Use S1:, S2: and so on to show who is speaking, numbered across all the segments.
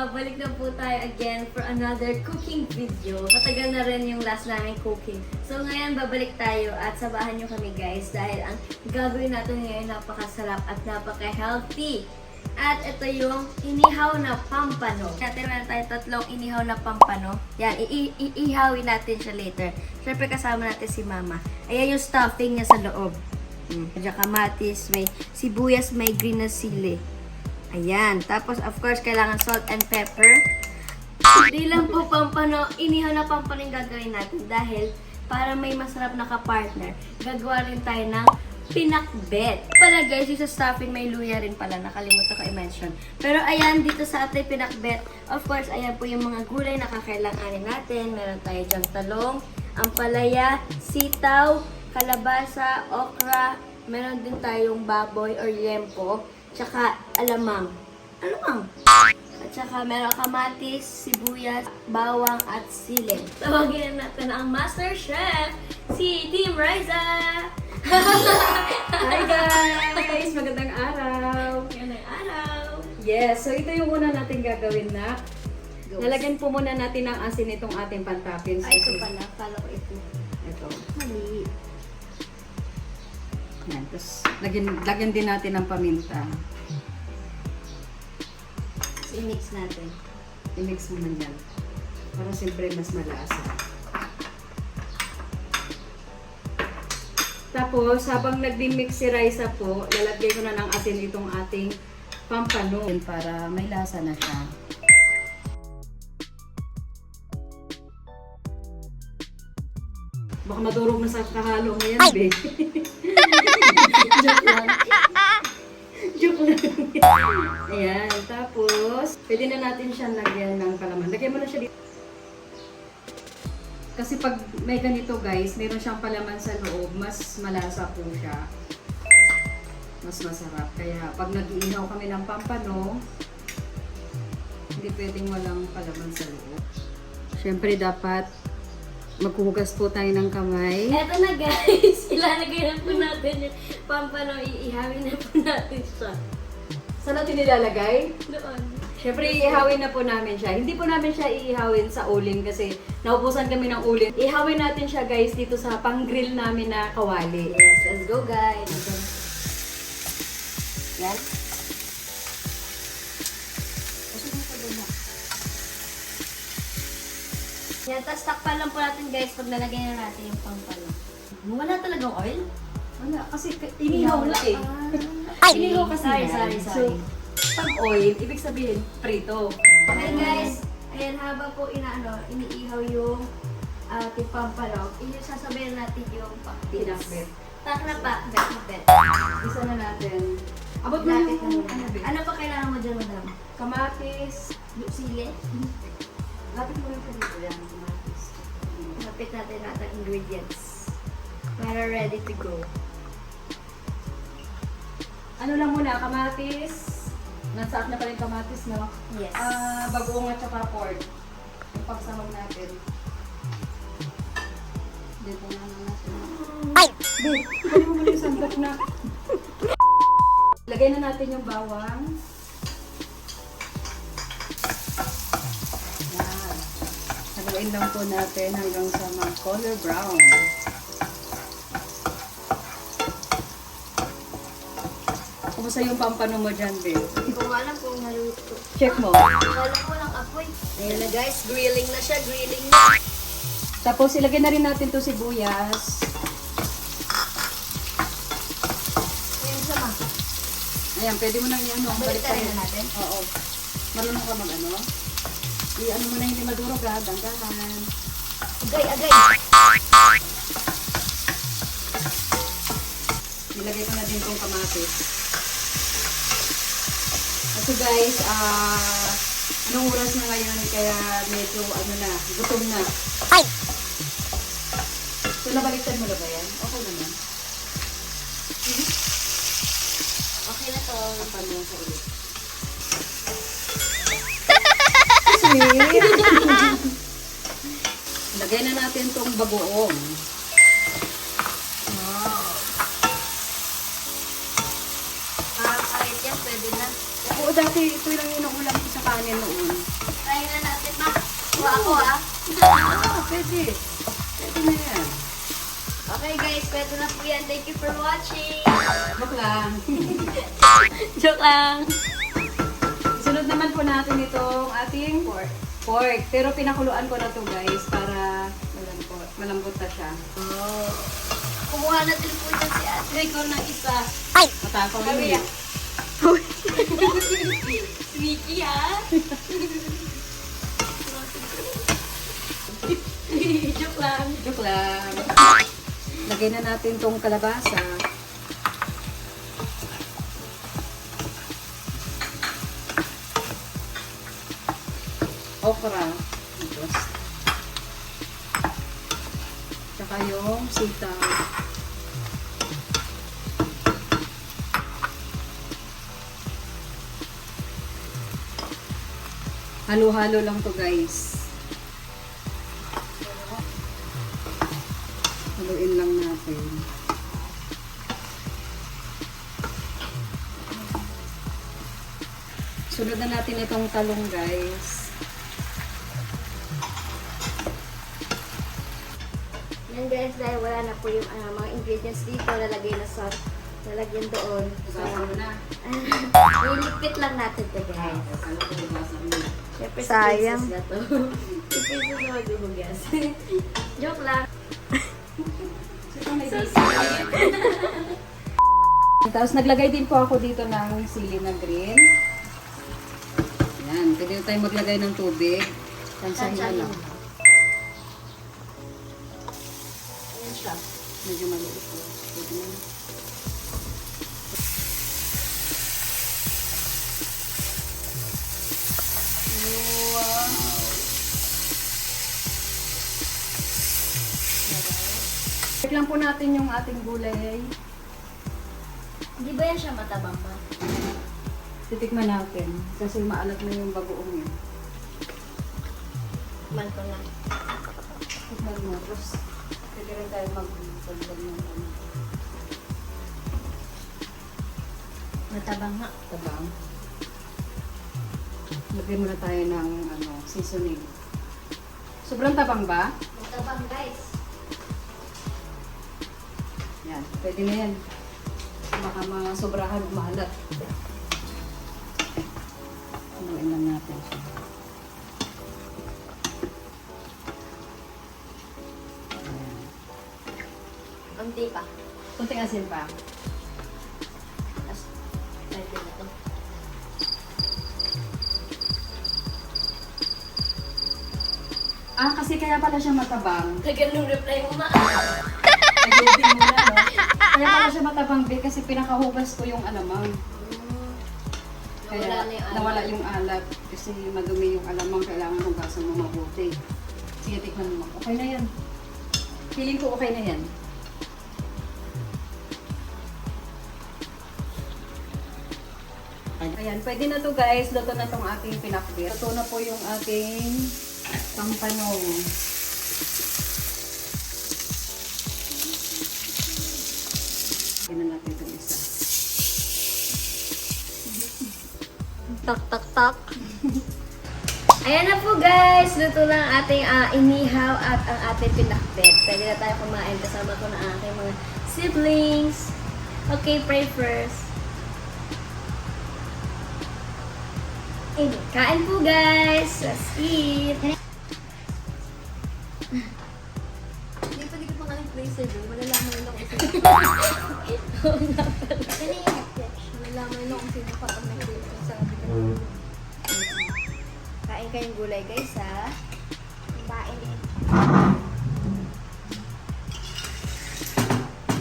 S1: babalik na po tayo again for another cooking video. Matagal na rin yung last namin cooking. So ngayon babalik tayo at sabahan nyo kami guys dahil ang gagawin natin ngayon napakasarap at napaka-healthy. At ito yung inihaw na pampano. Natin meron tayong tatlong inihaw na pampano. Yan, iihawin natin siya later. Siyempre kasama natin si Mama. Ayan yung stuffing niya sa loob. Medyo kamatis, may sibuyas, may green na sili. Ayan. Tapos, of course, kailangan salt and pepper. Hindi lang po pampano, inihaw na pampano yung gagawin natin dahil para may masarap na kapartner, gagawa rin tayo ng pinakbet. Pala guys, yung sa stuffing may luya rin pala. Nakalimutan ko i-mention. Pero ayan, dito sa ating pinakbet, of course, ayan po yung mga gulay na kakailanganin natin. Meron tayo dyang talong, ampalaya, sitaw, kalabasa, okra, meron din tayong baboy or yempo, tsaka alamang. Alamang! At tsaka meron kamatis, sibuyas, bawang at sili. Tawagin natin ang Master Chef, si Team Riza!
S2: Hi guys! Magandang araw!
S1: Magandang araw!
S2: Yes, so ito yung una natin gagawin na. Nalagyan po muna natin ng asin itong ating pantapins.
S1: Ay, ito pala. Kala ko ito.
S2: Ito.
S1: Mali.
S2: Yan. Tapos, lagyan din natin ng paminta.
S1: So, i-mix natin.
S2: I-mix naman yan. Para siyempre mas malasa. Tapos, habang nagdi-mix si Raisa po, lalagay ko na ng asin itong ating pampano para may lasa na siya. Baka madurog na sa kahalo mo yan, be. Joke lang. Joke lang. Ayan, tapos, pwede na natin siya lagyan ng palaman. Lagyan mo na siya dito. Kasi pag may ganito guys, meron siyang palaman sa loob, mas malasa po siya. Mas masarap. Kaya pag nag-iihaw kami ng pampano, hindi pwedeng walang palaman sa loob. Siyempre dapat maghuhugas po tayo ng kamay.
S1: Eto na guys, ilalagay na po natin yung pampano, iihawin na po natin siya.
S2: Saan natin nilalagay?
S1: Doon.
S2: Siyempre, iihawin na po namin siya. Hindi po namin siya iihawin sa uling kasi naubusan kami ng uling. Ihawin natin siya guys dito sa pang-grill namin na kawali.
S1: Yes, let's go guys. Yan. Yan, tapos takpan lang po natin guys pag nalagay na natin yung pampano. Wala talagang oil?
S2: Wala, kasi inihaw na eh. Inihaw kasi
S1: Sorry,
S2: yan.
S1: sorry.
S2: So, pag oil, ibig sabihin, prito.
S1: Okay guys, ayan habang po iniihaw yung ating pampano, sasabayan natin yung
S2: Pinakbet.
S1: Tak na pa, bet.
S2: Isa na natin. Abot mo
S1: Lapit
S2: yung
S1: na muna. Ano pa kailangan mo dyan, madam?
S2: kamatis.
S1: Sili?
S2: Lapit mo yung dito yan. Kamatis.
S1: Lapit natin natin ingredients. Para ready to go.
S2: Ano lang muna, kamatis. Nasaat na pala yung kamatis, no?
S1: Yes.
S2: Bagoong at saka pork. Yung pagsahog natin. Dito na natin. Ay! Babe, pwede mo muna yung sandok na. Lagay na natin yung bawang. Yan. Haluin lang po natin hanggang sa mag-color brown. Kumusta yung pampano mo dyan, babe?
S1: Hindi ko nga alam kung naluto.
S2: Check mo.
S1: Wala ko lang apoy. Ayan na guys, grilling na siya, grilling na.
S2: Tapos ilagay na rin natin to sibuyas.
S1: Ayan siya ma.
S2: Ayan, pwede mo nang i-ano.
S1: Balik tayo na natin.
S2: Oo. Marunong ka mag-ano? I-ano mo na hindi madurog ha, danggahan.
S1: Agay.
S2: Nilagay ko na din tong kamatis. Kasi guys, anong oras na ngayon kaya medyo na, gutom na. Ay! So nabaliktad mo na ba yan? Okay naman.
S1: Okay na to.
S2: Tapan mo sa ulit. Lagay na natin tong bagoong.
S1: Kahit yan, pwede na.
S2: Oo, dati ito lang yung ulam ko sa kanin noon.
S1: Try na natin, ma. Kuha ako, ah.
S2: Pwede. Pwede na yan.
S1: Okay, guys. Pwede na po yan. Thank you for watching.
S2: Joke lang.
S1: Joke lang.
S2: Sunod naman po natin itong ating pork. Pero pinakuluan ko na to guys para malambot na siya.
S1: Oh. Kumuha natin po dyan si Ate ko ng isa.
S2: Matakaw
S1: Sabi
S2: yun.
S1: niya. Sneaky, ha? Joke lang.
S2: Joke lang. Lagay na natin tong kalabasa. Okra. Tsaka yung sitaw. Halo-halo lang to guys. Haluin lang natin. Sunod na natin itong talong guys.
S1: Yan guys, dahil wala na po yung mga ingredients dito, lalagyan doon.
S2: Basa mo na.
S1: Ilipit lang natin to guys.
S2: Ano ko basa mo?
S1: Siyempre,
S3: Sayang.
S1: si Princess na to. Si Princess na magbubugas. Joke lang. So sweet.
S2: Tapos naglagay din po ako dito ng sili na green. Yan, pwede tayo maglagay ng tubig. Tansahin na lang.
S1: Ayan siya.
S2: Medyo maliit po. Pwede na. Wow! Check lang po natin yung ating gulay.
S1: Di ba yan siya matabang pa?
S2: Titikman natin kasi maalat na yung bagoong yun.
S1: Man ko na.
S2: Tikman mo. Tapos pwede rin tayo mag-pagdag ng ano.
S1: Matabang nga.
S2: Tabang. Lagyan muna tayo ng ano, seasoning. Sobrang tabang ba?
S1: Matabang guys.
S2: Yan, pwede na yan. Baka masobrahan maalat. Haluin lang natin siya. Ayan.
S1: Unti pa.
S2: Kunting asin pa.
S1: Tapos, pwede na to.
S2: Ah, kasi kaya pala siya matabang.
S1: Tagal nung reply mo ma.
S2: Nag-loading muna, no? Kaya pala siya matabang, be, kasi pinakahugas ko yung alamang. Kaya
S1: Nawala na yung alat.
S2: nawala yung alat. Kasi madumi yung alamang, kailangan hugasan mo mabuti. Sige, tikman mo. Okay na yan. Feeling ko okay na yan. Ayan, pwede na to guys. Luto na tong ating pinakbit. Luto na po yung ating pampanong. Tignan natin itong isa.
S3: Tak, tak, tak.
S1: Ayan na po guys. Luto na ang ating inihaw at ang ating pinakbet. Pwede na tayo kumain kasama ko na aking mga siblings. Okay, pray first. Kain po guys. Let's eat. Hindi pa ko pa nga ng placer doon. Malalaman nila kung sino. Malalaman nila kung sino pa ang nag-placer sa atin. Kain kayong gulay guys ha. Kain din.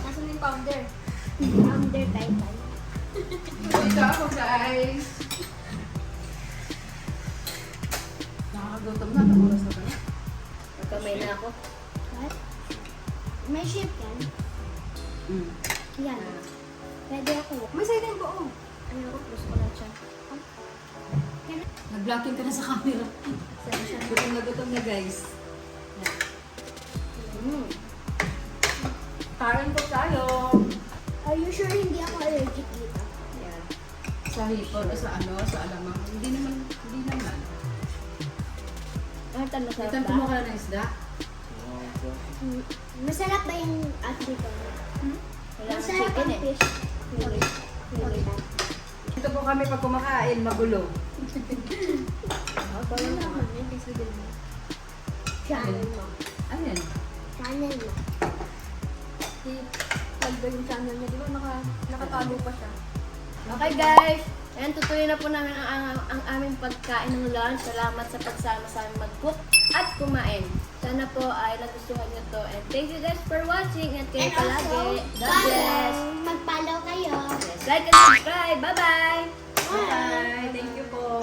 S1: Nasaan yung powder? Powder tayo.
S2: Dito ako guys. Nakakagutom na. Ang oras na pala.
S1: Magkamay na ako.
S3: What? May shape yan?
S2: Mm.
S3: Yan. Pwede ako.
S2: May side po. Oh.
S1: Ayoko, gusto ko na siya.
S2: Nag-blocking ka na sa camera. Gutom na guys.
S1: Mm.
S2: Kain po tayo.
S3: Are you sure hindi ako allergic dito?
S1: Yan.
S2: Sa hipon, sa ano, sa alamang. Hindi naman.
S1: Ano ito, masarap
S2: Ito,
S1: ba?
S2: kumuha ka ng isda.
S3: Masarap ba yung Africa?
S1: Wala akong
S3: Masarap
S1: chicken
S3: ang
S1: eh.
S3: fish. Really? Really bad.
S2: Ito po kami pag kumakain, magulo.
S1: Ako lang naman, yung pisigil mo.
S3: Channel mo.
S2: Ano yan?
S3: Channel mo.
S1: Pagda yung channel niya, di ba nakatago pa siya? Okay guys, ayan tutuloy na po namin ang aming pagkain ng lunch. Salamat sa pagsama sa aming mag-cook at kumain. Sana po ay nagustuhan niyo to. And thank you guys for watching at kayo
S3: And also,
S1: palagi. God bless.
S3: follow. Mag-follow kayo.
S1: Yes, like and subscribe. Bye-bye!
S2: Bye! Thank you po!